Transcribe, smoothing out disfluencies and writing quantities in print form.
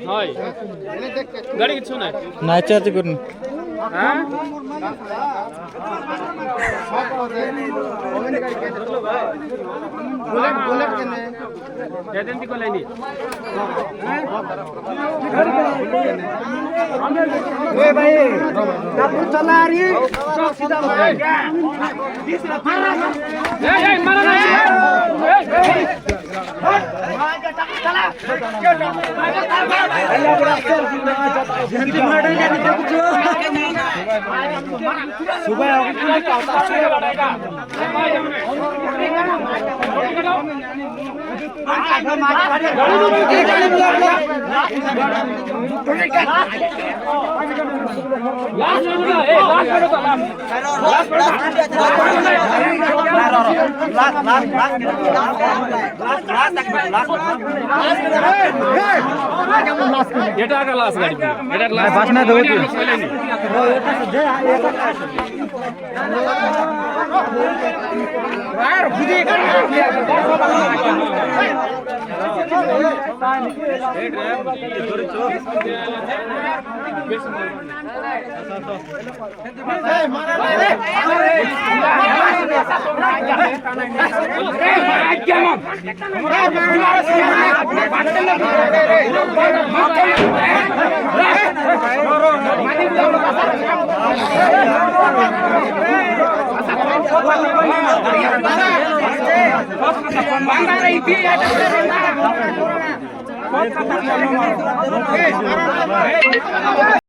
হয় গাড়ি কিছু নাই না চার্জ করুন হ্যাঁ বুলেট বুলেট কেনে জয়ন্তী को लेनी ए भाई आपको चला रही ट्रक सीधा मार गया ए मारा नहीं चला सुबह এটা একটা লাস্ট গাড়ি এটা একটা লাস্ট বাস না দেবো তুই আর খুদি